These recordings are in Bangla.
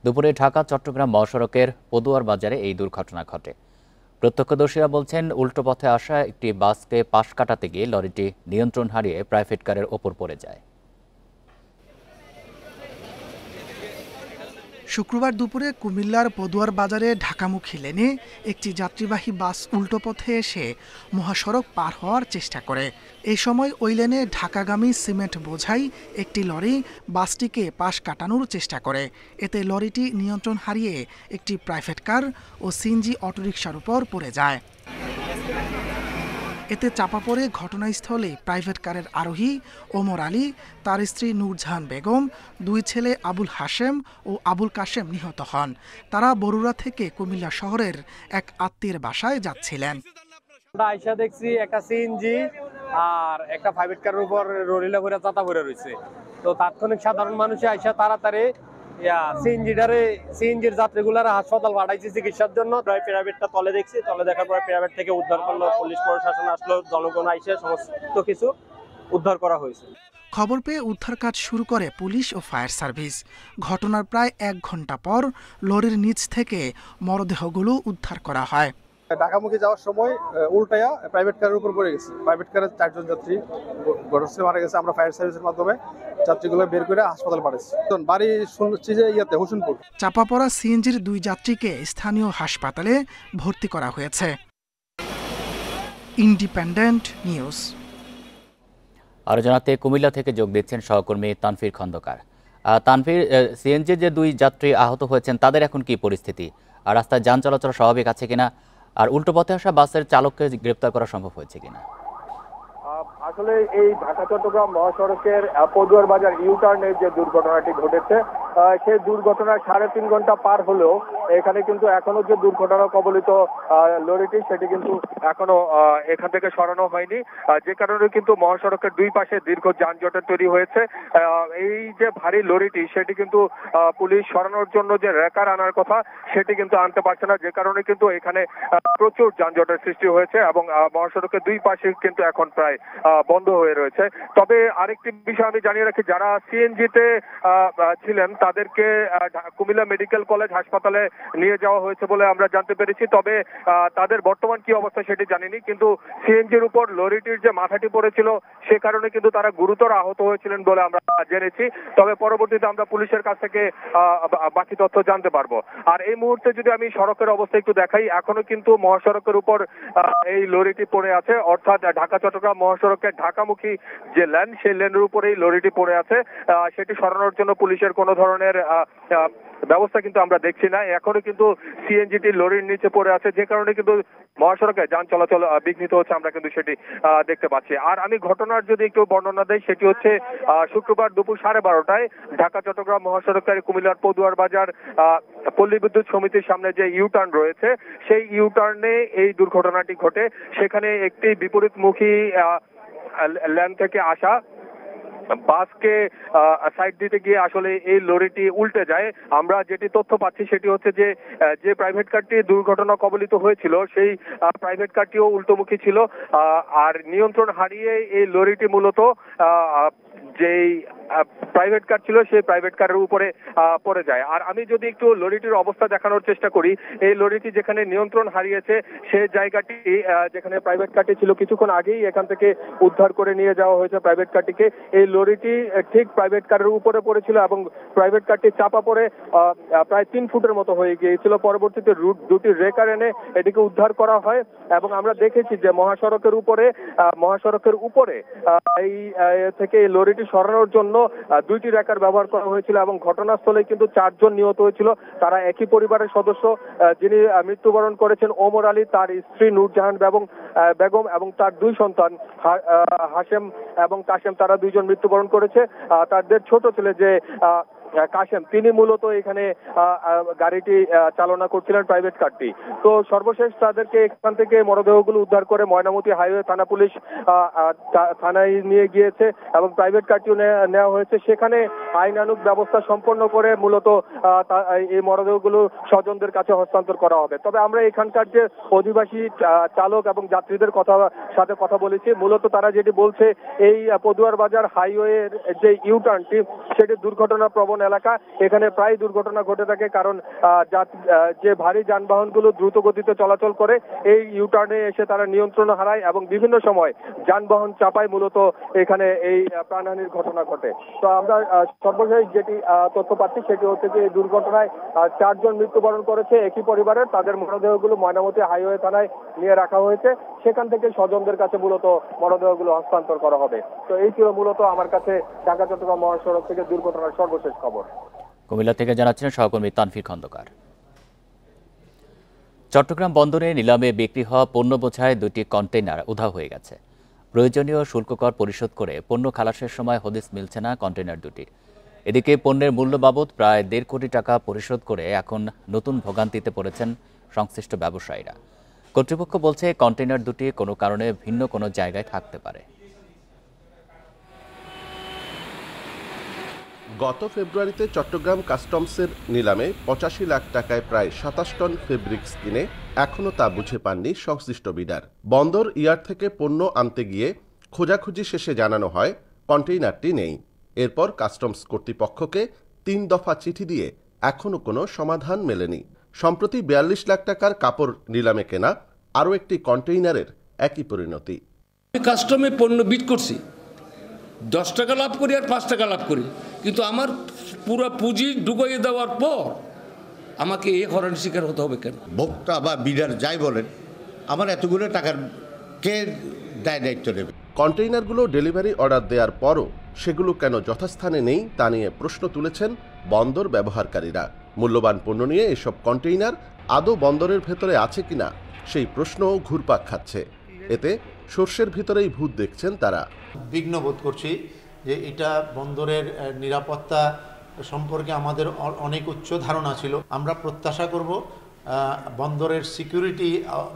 দুপুরে ঢাকা চট্টগ্রাম মহাসড়কের পদুয়ার বাজারে এই দুর্ঘটনা ঘটে। প্রত্যক্ষদর্শীরা বলছেন, উল্টো পথে আসা একটি বাসকে পাশ কাটাতে গিয়ে লরিটি নিয়ন্ত্রণ হারিয়ে প্রাইভেট কারের ওপর পড়ে যায়। শুক্রবার দুপুরে কুমিল্লার পদুয়ার বাজারে ঢাকামুখী লেনে একটি যাত্রীবাহী বাস উল্টো পথে এসে মহাসড়ক পার হওয়ার চেষ্টা করে। এই সময় ওই লেনে ঢাকাগামী সিমেন্ট বোঝাই একটি লরি বাসটিকে পাশ কাটানোর চেষ্টা করে। এতে লরিটি নিয়ন্ত্রণ হারিয়ে একটি প্রাইভেট কার ও সিএনজি অটোরিকশার উপর পড়ে যায়। এতে চাপা পড়ে ঘটনাস্থলে প্রাইভেট কারের আরোহী ওমর আলী, তার স্ত্রী নূরজাহান বেগম, দুই ছেলে আবুল হাশেম ও আবুল কাশেম নিহত হন। তারা বরুড়া থেকে কুমিল্লা শহরের এক আত্মীয়ের বাসায় যাচ্ছিলেন। আইসা দেখছি একটা সিএনজি আর একটা প্রাইভেট কারের উপর ররিলা করে চাতা পড়ে রয়েছে। তো তাৎক্ষণিক সাধারণ মানুষে আইসা তাড়াতাড়ি সিএনজির যাত্রীগুলার হাসপাতাল পাঠাইছে চিকিৎসার জন্য। প্রাইভেটটা তলে দেখছি, তলে দেখার পরে প্রাইভেট থেকে উদ্ধার করলো, পুলিশ প্রশাসন আসলো, জনগণ আইসে সমস্ত কিছু উদ্ধার করা হয়েছে। খবর পেয়ে উদ্ধার কাজ শুরু করে পুলিশ ও ফায়ার সার্ভিস। ঘটনার প্রায় 1 ঘন্টা পর লরির নিচ থেকে মরদেহগুলো উদ্ধার করা হয়। ঢাকামুখী যাওয়ার সময় উল্টায়া প্রাইভেট কারের উপর পড়ে গেছে। প্রাইভেট কারের 4 জন যাত্রী ঘটনাস্থলে মারা গেছে। আমরা ফায়ার সার্ভিসের মাধ্যমে যাত্রীগুলো বের করে হাসপাতাল পাঠাচ্ছি। বাড়ি শুনছি যে হোসেনপুর। চাপা পড়া সিএনজির 2 যাত্রীকে স্থানীয় হাসপাতালে ভর্তি করা হয়েছে। Independent news. আরও জানাতে কুমিল্লা থেকে যোগ দিচ্ছেন সহকর্মী তানফির খন্দকার। তানফির, সিএনজির যে 2 যাত্রী আহত হয়েছেন তাদের এখন কি পরিস্থিতি? আর রাস্তায় যান চলাচল স্বাভাবিক আছে কিনা? আর উল্টো পথে আসা বাসের চালককে গ্রেপ্তার করা সম্ভব হয়েছে কিনা? আসলে এই ঢাকা চট্টগ্রাম মহাসড়কের পদুয়ার বাজার ইউটার্নে যে দুর্ঘটনাটি ঘটেছে, সেই দুর্ঘটনার 3.5 ঘন্টা পার হলেও এখানে কিন্তু এখনো যে দুর্ঘটনা কবলিত লরিটি সেটি কিন্তু এখনো এখান থেকে সরানো হয়নি, যে কারণে কিন্তু মহাসড়কের 2 পাশে দীর্ঘ যানজটের তৈরি হয়েছে। এই যে ভারী লরিটি সেটি কিন্তু পুলিশ সরানোর জন্য যে রেকার আনার কথা সেটি কিন্তু আনতে পারছে না, যে কারণে কিন্তু এখানে প্রচুর যানজটের সৃষ্টি হয়েছে এবং মহাসড়কের 2 পাশে কিন্তু এখন প্রায় বন্ধ হয়ে রয়েছে। তবে আরেকটি বিষয় আমি জানিয়ে রাখি, যারা সিএনজিতে ছিলেন তাদেরকে কুমিল্লা মেডিকেল কলেজ হাসপাতালে নিয়ে যাওয়া হয়েছে বলে আমরা জানতে পেরেছি। তবে তাদের বর্তমান কি অবস্থা সেটি জানিনি, কিন্তু সিএনজির উপর লরিটির যে মাথাটি পড়েছিল সে কারণে কিন্তু তারা গুরুতর আহত হয়েছিলেন বলে আমরা জেনেছি। তবে পরবর্তীতে আমরা পুলিশের কাছ থেকে বাকি তথ্য জানতে পারবো। আর এই মুহূর্তে যদি আমি সড়কের অবস্থা একটু দেখাই, এখনো কিন্তু মহাসড়কের উপর এই লরিটি পড়ে আছে, অর্থাৎ ঢাকা চট্টগ্রাম মহাসড়কের ঢাকামুখী যে লেন সেই লেনের উপরে এই লরিটি পড়ে আছে। সেটি সরানোর জন্য পুলিশের কোনো ধরনের ব্যবস্থা কিন্তু আমরা দেখছি না। এখনো কিন্তু সিএনজিটি লরির নিচে পড়ে আছে, যে কারণে কিন্তু মহাসড়কে যান চলাচল বিঘ্নিত হচ্ছে, আমরা কিন্তু সেটি দেখতে পাচ্ছি। আর আমি ঘটনার যদি একটু বর্ণনা দেই, সেটি হচ্ছে শুক্রবার দুপুর 12:30টায় ঢাকা চট্টগ্রাম মহাসড়কের কুমিল্লার পদুয়ার বাজার পল্লী বিদ্যুৎ সমিতির সামনে যে ইউটার্ন রয়েছে সেই ইউটার্নে এই দুর্ঘটনাটি ঘটে। সেখানে একটি বিপরীতমুখী লেন থেকে আসা বাসকে সাইড দিতে গিয়ে আসলে এই লরিটি উল্টে যায়। আমরা যেটি তথ্য পাচ্ছি সেটি হচ্ছে যে প্রাইভেট কারটি দুর্ঘটনা কবলিত হয়েছিল সেই প্রাইভেট কারটিও উল্টোমুখী ছিল, আর নিয়ন্ত্রণ হারিয়ে এই লরিটি মূলত যেই প্রাইভেট কার ছিল সেই প্রাইভেট কারের উপরে পড়ে যায়। আর আমি যদি একটু লরিটির অবস্থা দেখানোর চেষ্টা করি, এই লরিটি যেখানে নিয়ন্ত্রণ হারিয়েছে সেই জায়গাটি যেখানে প্রাইভেট কারটি ছিল কিছুক্ষণ আগেই এখান থেকে উদ্ধার করে নিয়ে যাওয়া হয়েছে প্রাইভেট কারটিকে। এই লরিটি ঠিক প্রাইভেট কারের উপরে পড়েছিল এবং প্রাইভেট কারটি চাপা পড়ে প্রায় 3 ফুটের মতো হয়ে গিয়েছিল। পরবর্তীতে দুটি রেকার এনে এটিকে উদ্ধার করা হয় এবং আমরা দেখেছি যে মহাসড়কের উপরে এই থেকে এই লরিটি সরানোর জন্য 2টি রেকার ব্যবহার করা হয়েছিল এবং ঘটনাস্থলে কিন্তু 4 জন নিহত হয়েছিল। তারা একই পরিবারের সদস্য, যিনি মৃত্যুবরণ করেছেন ওমর আলী, তার স্ত্রী নূরজাহান বেগম এবং তার 2 সন্তান হাশেম এবং কাশেম, তারা 2 জন মৃত্যুবরণ করেছে। তাদের ছোট ছেলে যে কাশেম, তিনি মূলত এখানে গাড়িটি চালনা করছিলেন প্রাইভেট কারটি। তো সর্বশেষ তাদেরকে এখান থেকে মরদেহগুলো উদ্ধার করে ময়নামতি হাইওয়ে থানা পুলিশ থানায় নিয়ে গিয়েছে এবং প্রাইভেট কারটিও নেওয়া হয়েছে। সেখানে আইনানুগ ব্যবস্থা সম্পন্ন করে মূলত এই মরদেহগুলো স্বজনদের কাছে হস্তান্তর করা হবে। তবে আমরা এখানকার যে অধিবাসী চালক এবং যাত্রীদের সাথে কথা বলেছি, মূলত তারা যেটি বলছে এই পদুয়ার বাজার হাইওয়ের যে ইউটার্নটি সেটি দুর্ঘটনা প্রবণ এলাকা, এখানে প্রায় দুর্ঘটনা ঘটে থাকে, কারণ যে ভারী যানবাহনগুলো দ্রুত গতিতে চলাচল করে এই ইউটার্নে এসে তারা নিয়ন্ত্রণ হারায় এবং বিভিন্ন সময় যানবাহন চাপায়, মূলত এখানে এই প্রাণহানির ঘটনা ঘটে। তো আমরা সর্বশেষ যেটি তথ্য পাচ্ছি সেটি হচ্ছে যে এই দুর্ঘটনায় 4 জন মৃত্যুবরণ করেছে একই পরিবারের। তাদের মরদেহগুলো ময়নামতি হাইওয়ে থানায় নিয়ে রাখা হয়েছে, সেখান থেকে স্বজনদের কাছে মূলত মরদেহগুলো হস্তান্তর করা হবে। তো এই ছিল মূলত আমার কাছে ঢাকা চট্টগ্রাম মহাসড়ক থেকে দুর্ঘটনার সর্বশেষ খবর। কুমিল্লা থেকে জানাচ্ছেন সহকর্মী তানফির খন্দকার। চট্টগ্রাম বন্দরে নিলামে বিক্রি হওয়া পণ্য বোঝায় 2টি কন্টেইনার উধাও হয়ে গেছে। প্রয়োজনীয় শুল্ক কর পরিশোধ করে পণ্য খালাসের সময় হদিস মিলছে না কন্টেইনার দুটির। এদিকে পণ্যের মূল্য বাবদ প্রায় 1.5 কোটি টাকা পরিশোধ করে এখন নতুন ভোগান্তিতে পড়েছেন সংশ্লিষ্ট ব্যবসায়ীরা। কর্তৃপক্ষ বলছে কন্টেইনার দুটি কোনো কারণে ভিন্ন কোনো জায়গায় থাকতে পারে। গত ফেব্রুয়ারিতে চট্টগ্রাম কাস্টমসের নিলামে 85 লাখ টাকায় প্রায় 27 টন ফেব্রিক্স কিনে এখনও তা বুঝে পাননি সংশ্লিষ্ট বিডার। বন্দর ইয়ার্ড থেকে পণ্য আনতে গিয়ে খোঁজাখুঁজি শেষে জানানো হয় কন্টেইনারটি নেই। এরপর কাস্টমস কর্তৃপক্ষকে 3 দফা চিঠি দিয়ে এখনও কোনো সমাধান মেলেনি। সম্প্রতি 42 লাখ টাকার কাপড় নিলামে কেনা আরও একটি কন্টেইনারের একই পরিণতি। কাস্টমে পণ্য বিট করছি, 10 টাকা লাভ করি আর 5 টাকা লাভ করি, কিন্তু আমার পুরো পুঁজি ডুবাইয়ে দেওয়ার পর আমাকে এই হরানির শিকার হতে হবে কেন? ভোক্তা বা বিডার যাই বলেন, আমার এতগুলো টাকার কে দায়িত্ব নেবে? কন্টেইনারগুলো ডেলিভারি অর্ডার দেওয়ার পরও সেগুলো কেন যথাস্থানে নেই তা নিয়ে প্রশ্ন তুলেছেন বন্দর ব্যবহারকারীরা। মূল্যবান পণ্য নিয়ে এসব কন্টেইনার আদৌ বন্দরের ভেতরে আছে কিনা সেই প্রশ্নও ঘুরপাক খাচ্ছে। এতে সর্ষের ভিতরেই ভূত দেখছেন তারা। বিঘ্ন বোধ করছি যে এটা বন্দরের নিরাপত্তা সম্পর্কে আমাদের অনেক উচ্চ ধারণা ছিল। আমরা প্রত্যাশা করব বন্দরের সিকিউরিটি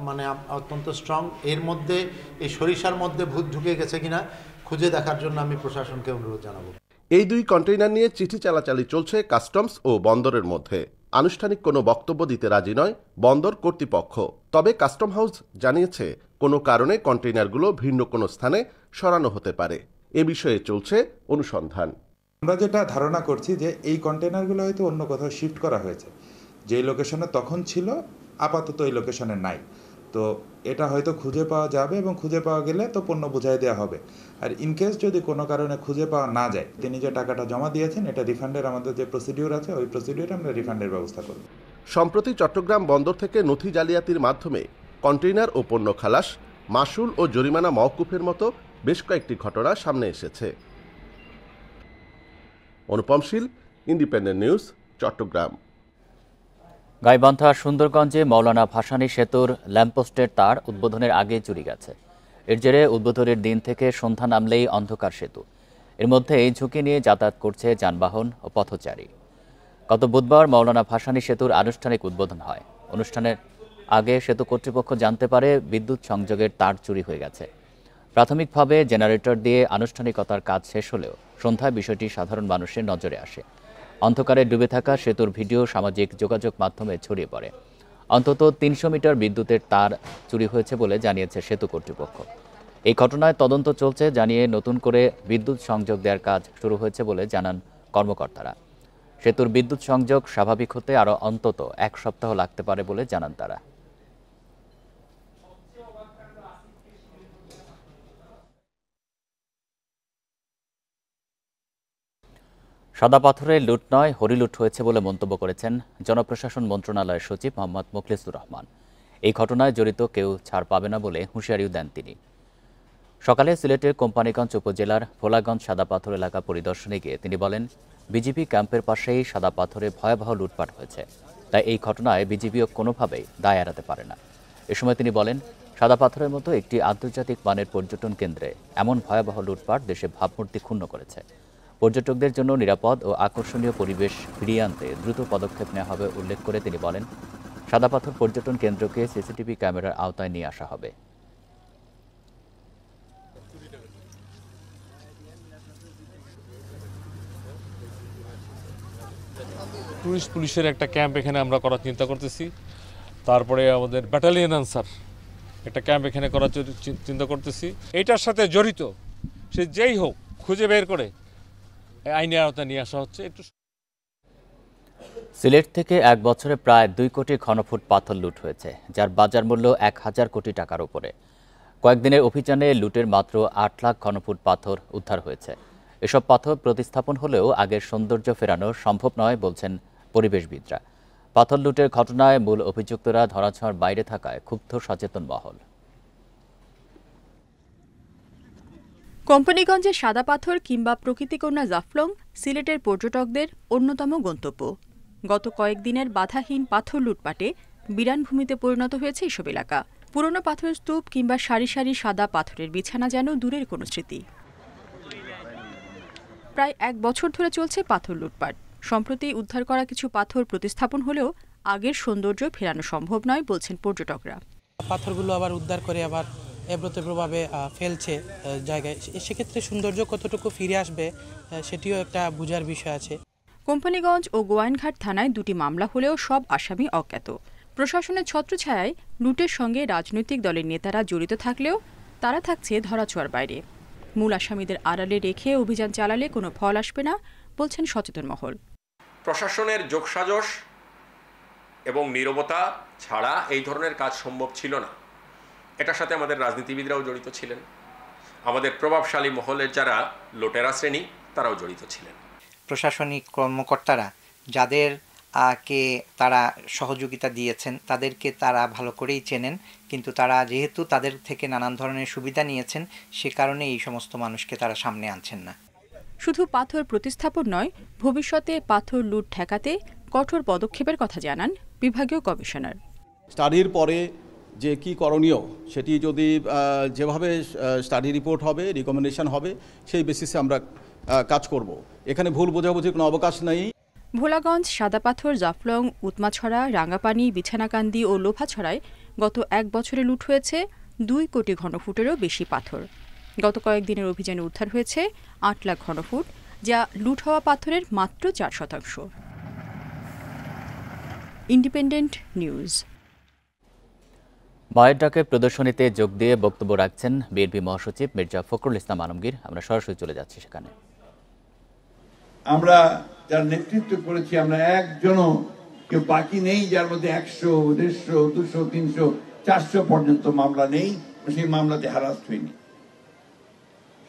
মানে অত্যন্ত স্ট্রং। এর মধ্যে এই সরিষার মধ্যে ভূত ঢুকে গেছে কিনা খুঁজে দেখার জন্য আমি প্রশাসনকে অনুরোধ জানাবো। এই 2 কন্টেইনার নিয়ে চিঠি চালাচালি চলছে কাস্টমস ও বন্দরের মধ্যে। আনুষ্ঠানিক কোনো বক্তব্য দিতে রাজি নয় বন্দর কর্তৃপক্ষ। তবে কাস্টম হাউস জানিয়েছে কোনো কারণে কন্টেইনারগুলো ভিন্ন কোনো স্থানে সরানো হতে পারে। এ বিষয়ে চলছে অনুসন্ধান। আমরা যেটা ধারণা করছি যে এই কন্টেইনারগুলো হয়তো অন্য কোথাও শিফট করা হয়েছে, যেই লোকেশনে তখন ছিল আপাতত এই লোকেশনে নাই। তো এটা হয়তো খুঁজে পাওয়া যাবে এবং খুঁজে পাওয়া গেলে তো পণ্য বুঝাই দেওয়া হবে। আর ইনকেস যদি কোনো কারণে খুঁজে পাওয়া না যায়, তিনি যে টাকাটা জমা দিয়েছেন এটা রিফান্ডের আমাদের যে প্রসিডিউর আছে ওই প্রসিডিউরে আমরা রিফান্ডের ব্যবস্থা করব। সম্প্রতি চট্টগ্রাম বন্দর থেকে নথি জালিয়াতির মাধ্যমে কন্টেইনার ও পণ্য খালাস, মাসুল ও জরিমানা মওকুফের মতো বেশ কয়েকটি ঘটনা সামনে এসেছে। অনুপম শীল, ইন্ডিপেন্ডেন্ট নিউজ, চট্টগ্রাম। গাইবান্ধা সুন্দরগঞ্জে মৌলানা ভাসানী সেতুর ল্যাম্পপোস্টের তার উদ্বোধনের আগে চুরি গেছে। এর জেরে উদ্বোধনের দিন থেকে সন্ধ্যা নামলেই অন্ধকার সেতু। এর মধ্যে এই ঝুঁকি নিয়ে যাতায়াত করছে যানবাহন ও পথচারী। গত বুধবার মৌলানা ভাসানী সেতুর আনুষ্ঠানিক উদ্বোধন হয়। অনুষ্ঠানের আগে সেতু কর্তৃপক্ষ জানতে পারে বিদ্যুৎ সংযোগের তার চুরি হয়ে গেছে। প্রাথমিকভাবে জেনারেটর দিয়ে আনুষ্ঠানিকতার কাজ শেষ হলেও সন্ধ্যায় বিষয়টি সাধারণ মানুষের নজরে আসে। অন্ধকারে ডুবে থাকা সেতুর ভিডিও সামাজিক যোগাযোগ মাধ্যমে ছড়িয়ে পড়ে। অন্তত 300 মিটার বিদ্যুতের তার চুরি হয়েছে বলে জানিয়েছে সেতু কর্তৃপক্ষ। এই ঘটনায় তদন্ত চলছে জানিয়ে নতুন করে বিদ্যুৎ সংযোগ দেওয়ার কাজ শুরু হয়েছে বলে জানান কর্মকর্তারা। সেতুর বিদ্যুৎ সংযোগ স্বাভাবিক হতে আরও অন্তত 1 সপ্তাহ লাগতে পারে বলে জানান তারা। সাদা পাথরে লুট নয় হরিলুট হয়েছে বলে মন্তব্য করেছেন জনপ্রশাসন মন্ত্রণালয়ের সচিব মোহাম্মদ মোখলেসুর রহমান। এই ঘটনায় জড়িত কেউ ছাড় পাবে না বলে হুঁশিয়ারিও দেন তিনি। সকালে সিলেটের কোম্পানিগঞ্জ উপজেলার ভোলাগঞ্জ সাদা পাথর এলাকা পরিদর্শনে গিয়ে তিনি বলেন, বিজিবি ক্যাম্পের পাশেই সাদা পাথরে ভয়াবহ লুটপাট হয়েছে, তাই এই ঘটনায় বিজিবিও কোনোভাবেই দায় এড়াতে পারে না। এ সময় তিনি বলেন, সাদা পাথরের মতো একটি আন্তর্জাতিক মানের পর্যটন কেন্দ্রে এমন ভয়াবহ লুটপাট দেশে ভাবমূর্তি ক্ষুণ্ণ করেছে। পর্যটকদের জন্য নিরাপদ ও আকর্ষণীয় পরিবেশ ফিরিয়ে আনতে দ্রুত পদক্ষেপ নেওয়া হবে উল্লেখ করে তিনি বলেন, সাদা পাথর পর্যটন কেন্দ্রকে সিসিটিভি ক্যামেরার আওতায় নিয়ে আসা হবে। টুরিস্ট পুলিশের একটা ক্যাম্প এখানে আমরা করার চিন্তা করতেছি। তারপরে আমাদের ব্যাটালিয়ন আনসার একটা ক্যাম্প এখানে করার চিন্তা করতেছি। এটার সাথে জড়িত সে যেই হোক খুঁজে বের করে আইনের আওতায় নিয়ে আসা হচ্ছে। একটু সিলেট থেকে এক বছরে প্রায় 2 কোটি ঘনফুট পাথর লুট হয়েছে, যার বাজার মূল্য 1000 কোটি টাকার উপরে। কয়েকদিনের অভিযানে লুটের মাত্র 8 লাখ ঘনফুট পাথর উদ্ধার হয়েছে। এসব পাথর প্রতিস্থাপন হলেও আগের সৌন্দর্য ফেরানো সম্ভব নয় বলছেন পরিবেশবিদরা। পাথর লুটের ঘটনায় মূল অভিযুক্তরা ধরাছোঁয়ার বাইরে থাকায় ক্ষুব্ধ সচেতন মহল। কোম্পানিগঞ্জের সাদা পাথর কিংবা প্রকৃতিকন্যা জাফলং সিলেটের পর্যটকদের অন্যতম গন্তব্য। গত কয়েকদিনের বাধাহীন পাথর লুটপাটে বিরানভূমিতে পরিণত হয়েছে এসব এলাকা। পুরনো পাথরের স্তূপ কিংবা সারি সারি সাদা পাথরের বিছানা যেন দূরের কোনো স্মৃতি। প্রায় 1 বছর ধরে চলছে পাথর লুটপাট। সম্প্রতি উদ্ধার করা কিছু পাথর প্রতিস্থাপন হলেও আগের সৌন্দর্য ফেরানো সম্ভব নয় বলছেন পর্যটকরা। পাথরগুলো আবার উদ্ধার করে আবার এবড়োতেবড়োভাবে ফেলছে জায়গায়, সেক্ষেত্রে সৌন্দর্য কতটুকু ফিরে আসবে সেটিও একটা বোঝার বিষয় আছে। কোম্পানিগঞ্জ ও গোয়াইনঘাট থানায় 2টি মামলা হলেও সব আসামি অজ্ঞাত। প্রশাসনের ছত্রছায়ায় লুটের সঙ্গে রাজনৈতিক দলের নেতারা জড়িত থাকলেও তারা থাকছে ধরাছোঁয়ার বাইরে। মূল আসামিদের আড়ালে রেখে অভিযান চালালে কোনো ফল আসবে না বলছেন সচেতন মহল। প্রশাসনের যোগসাজশ এবং নীরবতা ছাড়া এই ধরনের কাজ সম্ভব ছিল না। এটার সাথে আমাদের রাজনীতিবিদরাও জড়িত ছিলেন, আমাদের প্রভাবশালী মহলের যারা লুটেরা শ্রেণী তারাও জড়িত ছিলেন। প্রশাসনিক কর্মকর্তারা যাদের কে তারা সহযোগিতা দিয়েছেন তাদেরকে তারা ভালো করেই চেনেন, কিন্তু তারা যেহেতু তাদের থেকে নানান ধরনের সুবিধা নিয়েছেন সে কারণে এই সমস্ত মানুষকে তারা সামনে আনছেন না। শুধু পাথর প্রতিস্থাপন নয়, ভবিষ্যতে পাথর লুট ঠেকাতে কঠোর পদক্ষেপের কথা জানান বিভাগীয় কমিশনার। স্টাডির পরে যে কি করণীয় সেটি যদি যেভাবে স্টাডি রিপোর্ট হবে, রিকমেন্ডেশন হবে, সেই বেসিসে আমরা কাজ করব। এখানে ভুল বোঝাবুঝির কোনো অবকাশ নেই। ভোলাগঞ্জ, সাদাপাথর, জাফলং, উৎমাছড়া, রাঙ্গাপানি, বিছানাকান্দি ও লোভাছড়ায় গত 1 বছরে লুট হয়েছে 2 কোটি ঘনফুটেরও বেশি পাথর। গত কয়েকদিনের অভিযানে উদ্ধার হয়েছে 8 লাখ ঘনফুট, যা লুট হওয়া পাথরের মাত্র 4%। Independent news. মায়ের ডাকে প্রদর্শনীতে যোগ দিয়ে বক্তব্য রাখছেন বিএনপি মহাসচিব মির্জা ফখরুল ইসলাম আলমগীর। আমরা সরাসরি চলে যাচ্ছি সেখানে। আমরা যার নেতৃত্ব করেছি, আমরা একজনও কেউ বাকি নেই যার মধ্যে 100, 150, 200, 300, 400 পর্যন্ত মামলা নেই, সেই মামলাতে হারাস্ট হয়নি।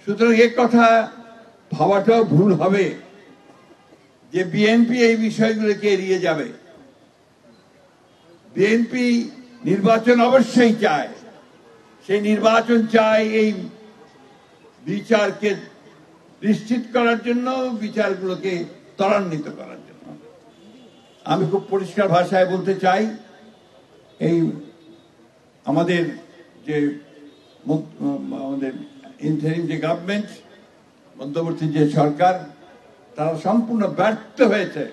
সুতরাং এ কথা ভাবাটাও ভুল হবে যে বিএনপি এই বিষয়গুলোকে এড়িয়ে যাবে। বিএনপি নির্বাচন অবশ্যই চায়, সেই নির্বাচন চায় এই বিচারকে নিশ্চিত করার জন্য, বিচারগুলোকে ত্বরান্বিত করার জন্য। আমি খুব পরিষ্কার ভাষায় বলতে চাই, এই আমাদের যে ইন্টারিম যে গভর্নমেন্ট, মধ্যবর্তী যে সরকার, তারা সম্পূর্ণ ব্যর্থ হয়েছে